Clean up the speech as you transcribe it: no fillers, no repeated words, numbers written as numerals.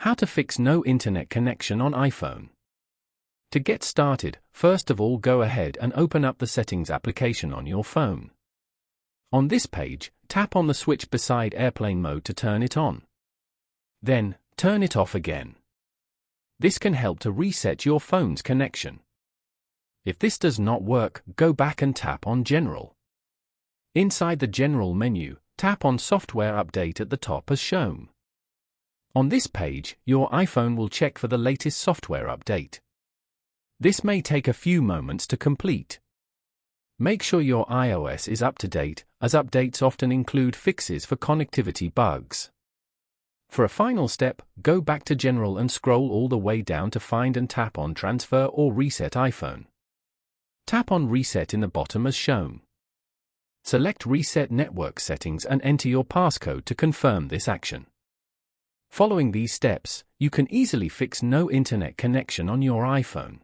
How to fix no internet connection on iPhone. To get started, first of all go ahead and open up the Settings application on your phone. On this page, tap on the switch beside Airplane Mode to turn it on. Then, turn it off again. This can help to reset your phone's connection. If this does not work, go back and tap on General. Inside the General menu, tap on Software Update at the top as shown. On this page, your iPhone will check for the latest software update. This may take a few moments to complete. Make sure your iOS is up to date, as updates often include fixes for connectivity bugs. For a final step, go back to General and scroll all the way down to find and tap on Transfer or Reset iPhone. Tap on Reset in the bottom as shown. Select Reset Network Settings and enter your passcode to confirm this action. Following these steps, you can easily fix no internet connection on your iPhone.